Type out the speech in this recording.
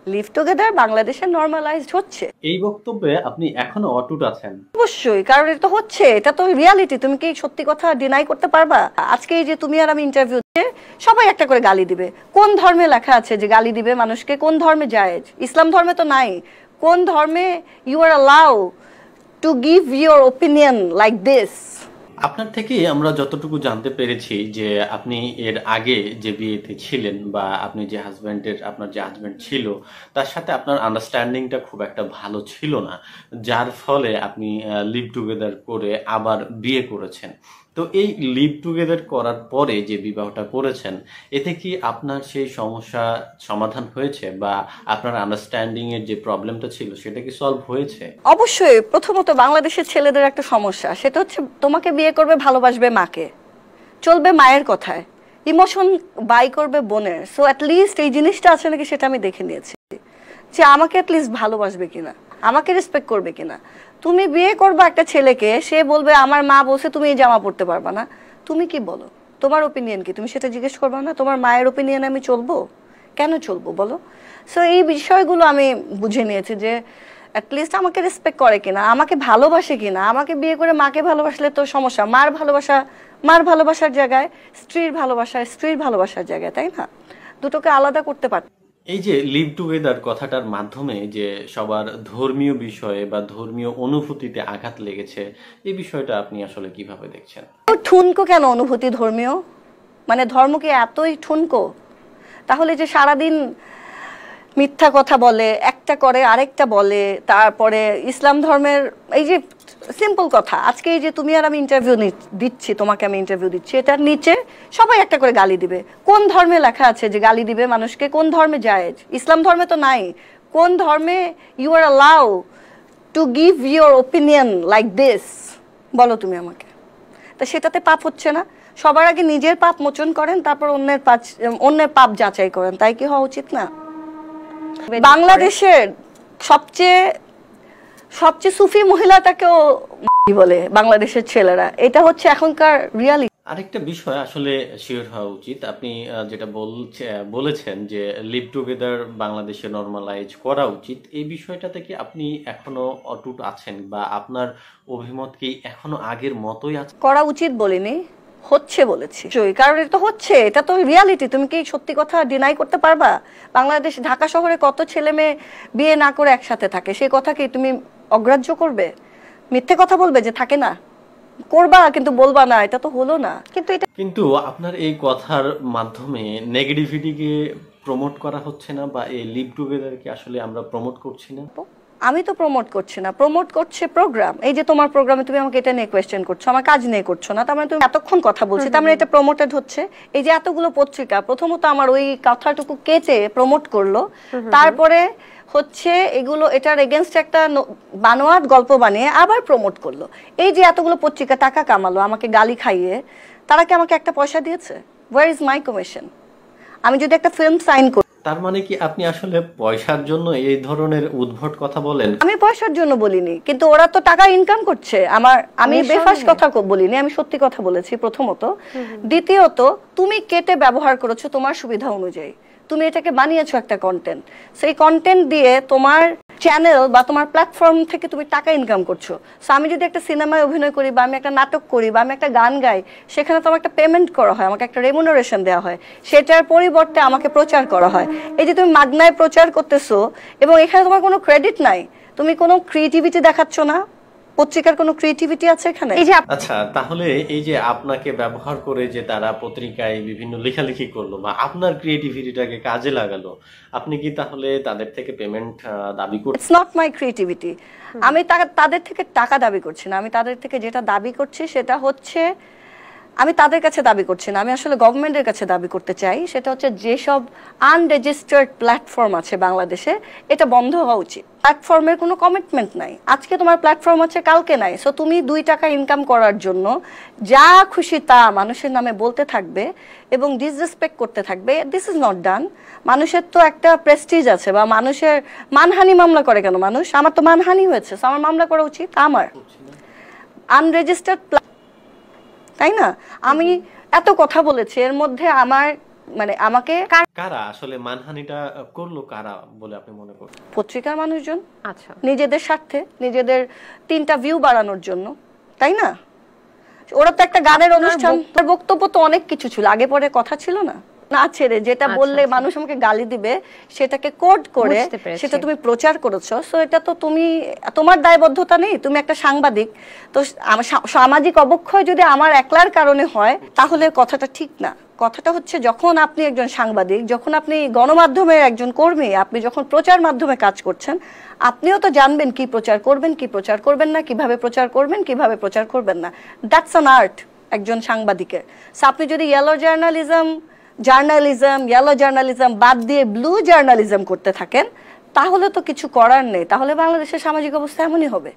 Live together বাংলাদেশে normalised হচ্ছে। এই বক্তব্যে আপনি এখনো অটুট আছেন? অবশ্যই, কারণ এটা হচ্ছে, এটা তো রিয়ালিটি। তুমি কি সত্যি কথা ডিনাই করতে পারবা? আজকে এই যে তুমি আর আমি ইন্টারভিউ দিয়ে সবাই একটা করে গালি দিবে। কোন ধর্মে লেখা আছে যে গালি দিবে মানুষকে? কোন ধর্মে জায়েজ? ইসলাম ধর্মে তো নাই। কোন ধর্মে you are allow to give your opinion like this? আপনার থেকে আমরা যতটুকু জানতে পেরেছি যে আপনি এর আগে যে বিয়েতে ছিলেন বা আপনি যে আপনার যে হাজবেন্ড ছিল তার সাথে আপনার আন্ডারস্ট্যান্ডিংটা খুব একটা ভালো ছিল না, যার ফলে আপনি লিভ টুগেদার করে আবার বিয়ে করেছেন। তো এই লিভ টুগেদার করার পরে যে বিবাহটা করেছেন, এতে কি আপনার সেই সমস্যা সমাধান হয়েছে বা আপনার আন্ডারস্ট্যান্ডিং এর যে প্রবলেমটা ছিল সেটা কি সলভ হয়েছে? অবশ্যই। প্রথমত বাংলাদেশের ছেলেদের একটা সমস্যা, সেটা হচ্ছে তোমাকে বিয়ে করবে, ভালোবাসবে মাকে, চলবে মায়ের কথায়, ইমোশন বাই করবে বোনের। সো অ্যাটলিস্ট এই জিনিসটা আছে নাকি সেটা আমি দেখে নিয়েছি, যে আমাকে অ্যাটলিস্ট ভালোবাসবে কিনা, আমাকে রেসপেক্ট করবে কিনা। তুমি বিয়ে করবা একটা ছেলেকে, সে বলবে আমার মা বলছে তুমি এই জামা পড়তে পারবা না, তুমি কি বলো? তোমার ওপিনিয়ন কি? তুমি সেটা জিজ্ঞেস করবা না? তোমার মায়ের ওপিনিয়ন আমি চলবো? কেন চলবো বলো? সো এই বিষয়গুলো আমি বুঝে নিয়েছি যে অ্যাটলিস্ট আমাকে রেসপেক্ট করে কিনা, আমাকে ভালোবাসে কিনা। আমাকে বিয়ে করে মাকে ভালোবাসলে তো সমস্যা। মার ভালোবাসা মার ভালোবাসার জায়গায়, স্ত্রীর ভালোবাসা স্ত্রীর ভালোবাসার জায়গায়, তাই না? দুটোকে আলাদা করতে পারত। এই যে লিভ টুগেদার কথাটার মাধ্যমে যে সবার ধর্মীয় বিষয়ে বা ধর্মীয় অনুভূতিতে আঘাত লেগেছে, এই বিষয়টা আপনি আসলে কিভাবে দেখছেন? ঠুনকো কেন অনুভূতি ধর্মীয়? মানে ধর্ম কি এতই ঠুনকো? তাহলে যে সারাদিন মিথ্যা কথা বলে, একটা করে আরেকটা বলে, তারপরে ইসলাম ধর্মের এই যে সিম্পল কথা, আজকে এই যে তুমি আর আমি ইন্টারভিউ দিচ্ছি, তোমাকে আমি ইন্টারভিউ দিচ্ছি, এটার নিচে সবাই একটা করে গালি দিবে। কোন ধর্মে লেখা আছে যে গালি দিবে মানুষকে? কোন ধর্মে জায়েজ? ইসলাম ধর্মে তো নাই। কোন ধর্মে you are allow to give your opinion like this? বলো তুমি আমাকে। তা সেটাতে পাপ হচ্ছে না? সবার আগে নিজের পাপ মোচন করেন, তারপর অন্যের পাপ যাচাই করেন। তাই কি হওয়া উচিত না? বাংলাদেশের সবচেয়ে সুফি মহিলাটাকেও বলে বাংলাদেশের ছেলেরা। এটা হচ্ছে এখনকার রিয়ালিটি। আরেকটা বিষয় আসলে শিওর হওয়া উচিত, আপনি যেটা বলেছেন যে লিভ টুগেদার বাংলাদেশে নরমালাইজ করা উচিত, এই বিষয়টা থেকে আপনি এখনো অটুট আছেন বা আপনার অভিমত কি এখনো আগের মতোই আছে? করা উচিত বলিনি, হচ্ছে বলেছি। কারণ এটা হচ্ছে, এটা তো রিয়ালিটি। তুমি কি সত্যি কথা ডিনাই করতে পারবা? বাংলাদেশ, ঢাকা শহরে কত ছেলে মেয়ে বিয়ে না করে একসাথে থাকে, সেই কথা কি তুমি অগ্রাহ্য করবে? মিথ্যে কথা বলবে যে থাকে না? করবা কিন্তু বলবা না, এটা তো হলো না। কিন্তু আপনার এই কথার মাধ্যমে নেগেটিভিটিকে প্রমোট করা হচ্ছে না বা এই লিভ টুগেদারকে আসলে আমরা প্রমোট করছি না? আমি তো প্রমোট করছি না, প্রমোট করছে প্রোগ্রাম। এই যে তোমার প্রোগ্রামে তুমি আমাকে এটা নিয়ে কোয়েশ্চেন করছো, আমার কাজ নিয়ে করছো না, তার মানে তুমি এতক্ষণ কথা বলছো, তার মানে এটা প্রমোটেড হচ্ছে। এই যে এতগুলো পত্রিকা প্রথমত আমার ওই কথাটুকু কেটে প্রমোট করলো, তারপরে হচ্ছে এগুলো এটার এগেনস্ট একটা বানোয়াট গল্প বানিয়ে আবার প্রমোট করলো। এই যে এতগুলো পত্রিকা টাকা কামালো আমাকে গালি খাইয়ে, তারা কি আমাকে একটা পয়সা দিয়েছে? Where is my commission? আমি যদি একটা ফিল্ম সাইন করি, তার মানে কি আপনি আসলে পয়সার জন্য এই ধরনের উদ্ভট কথা বলেন? আমি পয়সার জন্য বলিনি, কিন্তু ওরা তো টাকা ইনকাম করছে। আমি বেফাস কথা বলিনি, আমি সত্যি কথা বলেছি প্রথমত। দ্বিতীয়ত, তুমি কেটে ব্যবহার করেছো তোমার সুবিধা অনুযায়ী, তুমি এটাকে বানিয়েছো একটা কন্টেন্ট। সেই কন্টেন্ট দিয়ে তোমার চ্যানেল বা তোমার প্ল্যাটফর্ম থেকে তুমি টাকা ইনকাম করছো। সো আমি যদি একটা সিনেমায় অভিনয় করি বা আমি একটা নাটক করি বা আমি একটা গান গাই, সেখানে তো আমাকে একটা পেমেন্ট করা হয়, আমাকে একটা রেমুনারেশন দেওয়া হয়, সেটার পরিবর্তে আমাকে প্রচার করা হয়। এই যে তুমি মাগনায় প্রচার করতেছো এবং এখানে তোমার কোনো ক্রেডিট নাই, তুমি কোনো ক্রিয়েটিভিটি দেখাচ্ছ না, পত্রিকার কোনো ক্রিয়েটিভিটি আছে এখানে? এই যে আচ্ছা, তাহলে এই যে আপনাকে ব্যবহার করে যে তারা পত্রিকায় বিভিন্ন লেখালেখি করলো বা আপনার ক্রিয়েটিভিটিটাকে কাজে লাগালো, আপনি কি তাহলে তাদের থেকে পেমেন্ট দাবি করছেন? It's not my creativity. আমি তাদের থেকে টাকা দাবি করছি না। আমি তাদের থেকে যেটা দাবি করছি সেটা হচ্ছে, আমি তাদের কাছে দাবি করছি না, আমি আসলে গভর্নমেন্টের কাছে দাবি করতে চাই। সেটা হচ্ছে যেসব আনরেজিস্টার্ড প্ল্যাটফর্ম আছে বাংলাদেশে, এটা বন্ধ হওয়া উচিত। প্ল্যাটফর্মের কোনো কমিটমেন্ট নাই। আজকে তোমার প্ল্যাটফর্ম আছে, কালকে নাই। সো তুমি 2 টাকা ইনকাম করার জন্য যা খুশি তা মানুষের নামে বলতে থাকবে এবং ডিসরেসপেক্ট করতে থাকবে। This is not done. মানুষের তো একটা প্রেস্টিজ আছে, বা মানুষের মানহানি মামলা করে কেন মানুষ? আমার তো মানহানি হয়েছে, আমার মামলা করা উচিত। আমার আনরেজিস্টার্ড, তাই না? আমি এত কথা বলেছি, এর মধ্যে আমার মানে আমাকে কারা আসলে মানহানিটা করলো কারা বলে আপনি মনে করেন? পত্রিকার মানুষজন আচ্ছা, নিজেদের স্বার্থে, নিজেদের 3টা ভিউ বাড়ানোর জন্য, তাই না? ওরা তো একটা গানের অনুষ্ঠান, তার বক্তব্য তো অনেক কিছু ছিল, আগে পরে কথা ছিল না, না ছেড়ে যেটা বললে মানুষ আমাকে গালি দিবে সেটাকে কোড করে বুঝতে পেরেছি। সেটা তুমি প্রচার করেছো। সো এটা তো তুমি, তোমার দায়বদ্ধতা নেই, তুমি একটা সাংবাদিক। তো সামাজিক অবক্ষয় যদি আমার একলার কারণে হয় তাহলে কথাটা ঠিক না। কথাটা হচ্ছে যখন আপনি একজন সাংবাদিক, যখন আপনি গণমাধ্যমের একজন কর্মী, আপনি যখন প্রচার মাধ্যমে কাজ করছেন, আপনিও তো জানবেন কি প্রচার করবেন, কি প্রচার করবেন না, কিভাবে প্রচার করবেন, কিভাবে প্রচার করবেন না। দ্যাটস অ্যান আর্ট একজন সাংবাদিকের। সো আপনি যদি ইয়েলো জার্নালিজম বাদ দিয়ে ব্লু জার্নালিজম করতে থাকেন তাহলে তো কিছু করার নেই, তাহলে বাংলাদেশের সামাজিক অবস্থা এমনই হবে।